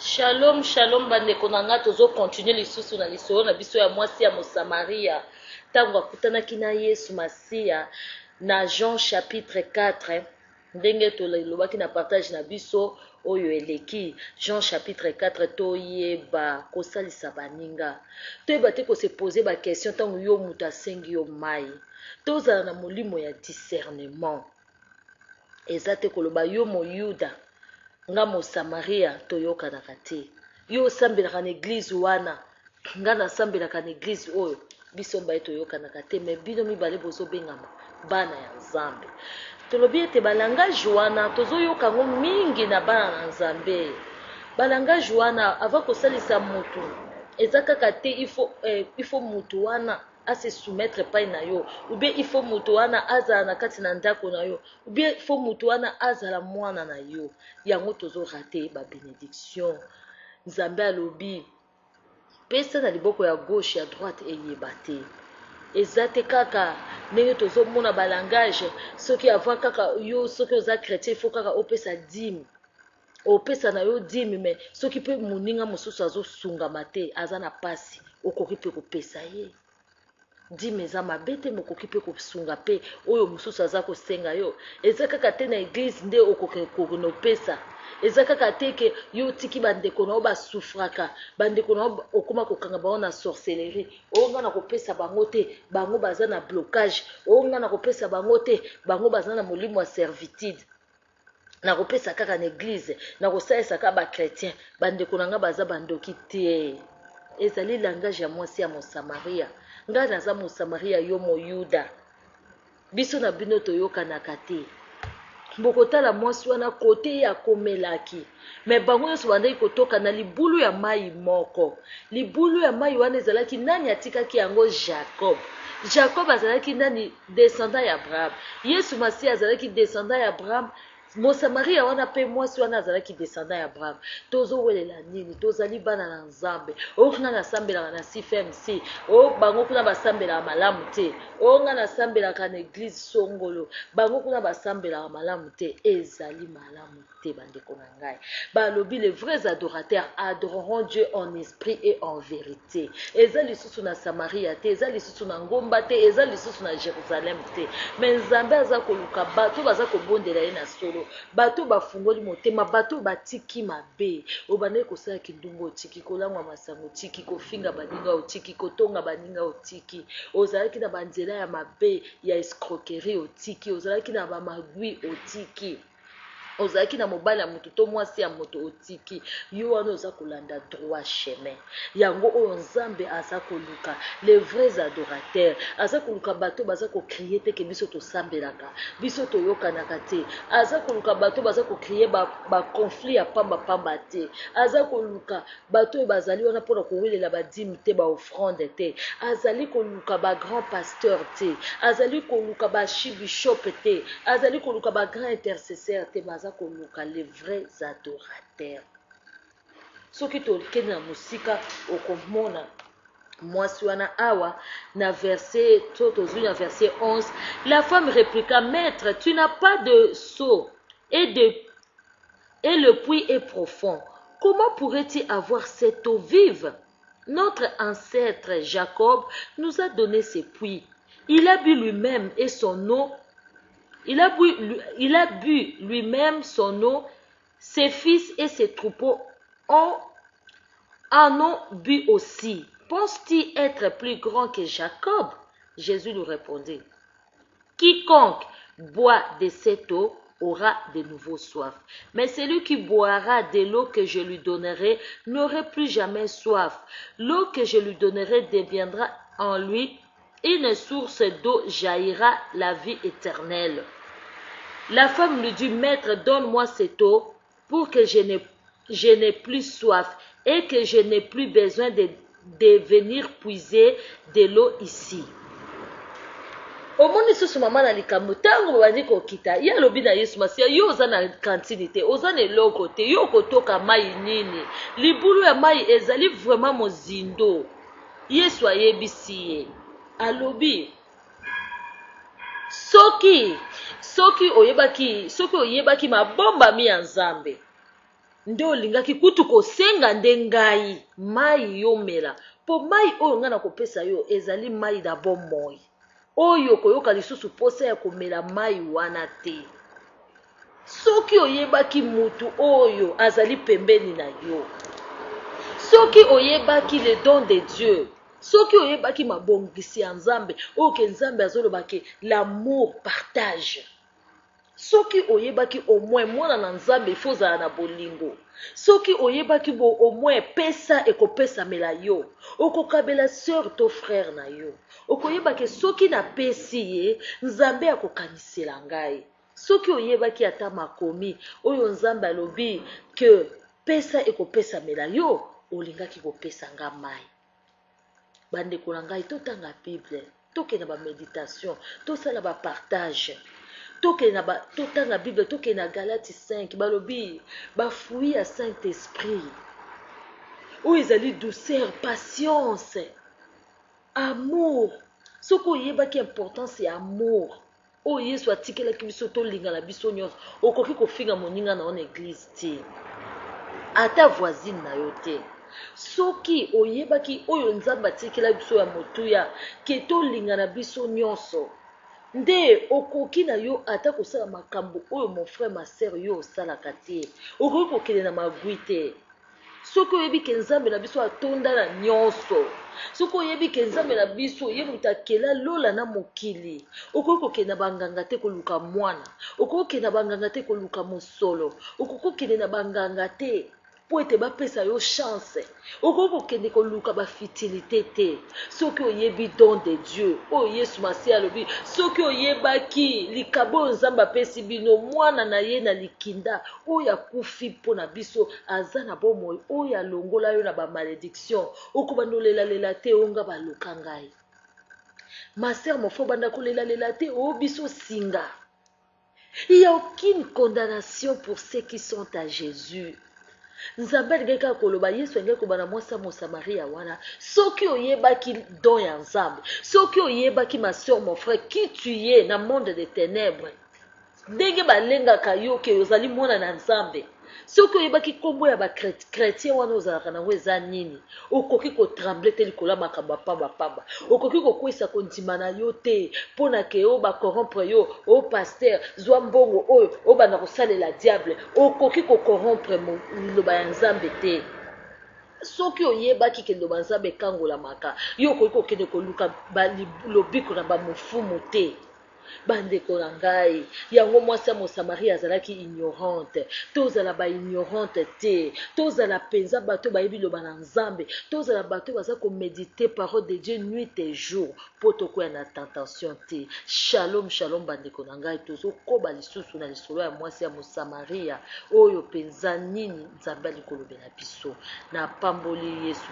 Shalom, shalom, bande konanga tozo continuer lisusu na lisolo na biso ya mwasi ya Mosamaria. Tango akutanaki na Yesu Masia na Jean chapitre 4. Ndenge tolobaki na partage na biso oyo eleki Jean chapitre 4 toyeba kosalisa baninga. Toyeba te ko se poser ba question tango yo mutu asengi yo mai. Tozala na molimo ya discernement. Eza te koloba yo moyuda nga Mosamaria toyokanaka te. Yo osambelaka na église wana nga nasambelaka na église oyo biso mbaye toyokanaka te. Me bino mibale bozobengama bana ya Nzambe. Tolobi ete balangage wana tozoyoka ngo mingi na bana na Nzambe. Balangage wana ava kosalisa mutu eza kaka te il faut mutu wana se soumettre pai na yo, ou bien il faut mutu wana azala na kati na ndako na yo, ou bien il faut mutu wana azala mwana na yo. Yango tozo rater ba bénédiction. Nzambe alobi pesa na liboko ya gauche ya droite eyeba te. Eza te kaka ndenge tozo mona balangage soki avant kaka yo soki oza chrétien il faut kaka opesa dîme. Opesa na yo dîme, mais soki pe moninga mosusu azosunga te aza na pasi okoki pe kopesa ye. Dîme eza mabe te mokoki pe kosunga pe oyo mosusu aza kosenga yo. Eza kaka te na église nde okoki kopesa. Eza kaka te ke yo tiki bandeko na yo basufraka, bandeko na yo okoma kokanga bango na sorcellerie, onga na kopesa bango te, bango baza na blocage, onga na kopesa bango te, bango baza na molimo ya servitude. Na kopesa kaka na église, na kosalisa kaka ba chrétien, bandeko na nga baza bandoki te. Ezali langage ya mwasi ya Mosamaria. Nga naza Mosamaria yo moyuda. Biso na bino toyokanaka te. Mbokotala mwasi wana kote ya komelaki. Me bango nyonso bandaki kotoka na libulu ya mai moko. Libulu ya mai wana ezalaki nani atikaki yango? Jacob. Jacob azalaki nani? Descendant ya Abraham. Yesu Masia azalaki descendant ya Abraham. Mosamaria wana pe mwasi wana azalaki descendant ya Abraham. Tozo welela nini? Tozali bana na Nzambe. Nga nasambelaka na CFMC. Bango kuna basambelaka malamu te. Nga nasambelaka na église songolo. Bango kuna basambelaka malamu te. Ezali malamu te bandeko na ngai. Balobi les vrais adorateurs adoreront Dieu en esprit et en vérité. Eza lisusu na Samaria te, eza lisusu na ngomba te, eza lisusu na Jérusalem te. Mais Nzambe aza koluka bato baza kobondela ye na solo. Bato bafungoli motema, bato batiki mabe. Obane kosala kindungo otiki, kolangwa masango otiki, kofinga baninga otiki, kotonga baninga otiki. Ozalaki na banzela ya mabe ya escroquerie otiki, ozalaki na bamagui otiki. Ozalaki na mobali ya moto to mwasi ya moto otiki. Yo wana oza kolanda droit chemin. Yango oyo Nzambe aza koluka les vrais adorateurs. Aza koluka bato baza ko crier te ke biso to sambelaka, biso to yokanaka te. Aza koluka bato baza ko crier ba conflit ya pamba pamba te. Aza koluka bato bazali wana pona ko welela ba dîme te ba offrande te. Azali koluka ba grand pasteur te. Azali koluka ba bishop te. Azali koluka ba grand intercesseur te. Koluka les vrais adorateurs. Soki tolekeni na musika okomona mwasi wana awa na verset tozwi na verset 11. La femme répliqua: Maître, tu n'as pas de seau et le puits est profond. Comment pourrait-il avoir cette eau vive? Notre ancêtre Jacob nous a donné ces puits. Il a bu lui-même et son eau. Il a bu lui-même son eau, ses fils et ses troupeaux en ont bu aussi. Pense-t-il être plus grand que Jacob? Jésus lui répondit: Quiconque boit de cette eau aura de nouveau soif. Mais celui qui boira de l'eau que je lui donnerai n'aura plus jamais soif. L'eau que je lui donnerai deviendra en lui une source d'eau jaillira la vie éternelle. La femme lui dit: Maître, donne-moi cette eau pour que je n'ai plus soif et que je n'ai plus besoin de venir puiser de l'eau ici. Omoni susu mama na likambo tango babandi kokita ye alobi na Yesu Masia: yo oza na kantini te, oza na eloko te, yo kotoka mai nini? Libulu ya mai ezali vraiment mozindo. Yesu ayebisi ye alobi soki oyebaki mabomba mi ya Nzambe, nde olingaki kutu kosenga nde ngai mai yomela mpo mai oyo ngai nakopesa yo ezali mai na bomoi oyo koyoka lisusu posa ya komela mai wana te. Soki oyebaki mutu oyo azali pembeni na yo, soki oyebaki le don de Dieu, soki oyebaki mabongisi ya Nzambe oyo ke Nzambe azolobaki l'amour partage, soki oyebaki au moins mwana na Nzambe ifo ozala na bolingo, soki oyebaki bo au moins pesa ekopesamela yo, okokabela sœur to frère na yo, okoyebaki soki napesi ye Nzambe akokanisela ngai, soki oyebaki ata makomi oyo Nzambe alobi ke pesa ekopesamela yo, olingaki kopesa nga mai. Bandeko na ngai totanga Bible, tokende ba méditation, tosala ba partage, totanga Bible, tokende na Galati 5 balobi ba fruit ya Saint-Esprit oyo ezali douceur, patience, amour. Soki oyebaki importance ya amour oyo Yesu atikelaki biso tolingana biso nyonso, okoki kofinga moninga na église te, ata voisine na yo te. Soki oyebaki oyo Nzambe atikela biso ya motuya ke tolingana biso nyonso, nde okoki na yo ata kosala makambo oyo mon frère ma sœur yo osalaka te, okoki kokende na magwi te. Soki oyebi ke Nzambe na biso atonda na nyonso, soki oyebi ke Nzambe na biso ye moto akela lola na mokili, okoki kokende na banganga te koluka mwana, okoki kokende na banganga te koluka mosolo, okoki kokende na banganga te po ete bapesa yo chance, okoki kokende koluka bafitilité te. Soki oyebi don de Dieu oyo Yesu Masiya alobi, soki oyebaki likabo oyo Nzambe apesi bino mwana na ye na likinda oyo akufi mpo na biso, aza na bomoi oyo alongola yo na bamalédiction, okobandolelalela te onga baluka ngai. Ma sœur mofo banda kolelalela te o biso singa. Il n'y a aucune condamnation pour ceux qui sont à Jésus. Nzambe alingaki koloba Yesu alingaki kobana mwasi Mosamaria wana, soki oyebaki don ya Nzambe, soki oyebaki ma sœur mon frère qui tu es na monde des ténèbres, ndenge balengaka yo ke ozali mwana na Nzambe, soki oyebaki kombo ya bakretien wana ozalaka nango eza nini, okoki kotremble te likolo ya makambo pamba, okoki kokwisa kondima na yo te mpona ke oyo bakorrompre yo, o paster zwa mbongo oyo obanda kosalela diable, okoki kokorrompre liloba ya Nzambe te. Soki oyebaki ke liloba ya Nzambe ekangolamaka, yo okoki kokende koluka lobiko na bamofumu te. Bandeko na ngai, yango mwasi ya Mosamaria azalaki ignorante, tozala ba ignorante te, tozala penza bato bayebi loba na Nzambe, tozala bato baza ko méditer parole de Dieu nuit et jour, po tokoya na tentation te. Shalom shalom bandeko na ngai, tozokoba lisusu na lisolo ya mwasi ya Mosamaria oyo penza nini Nzambe alikolobela biso. Na pamboli Yesu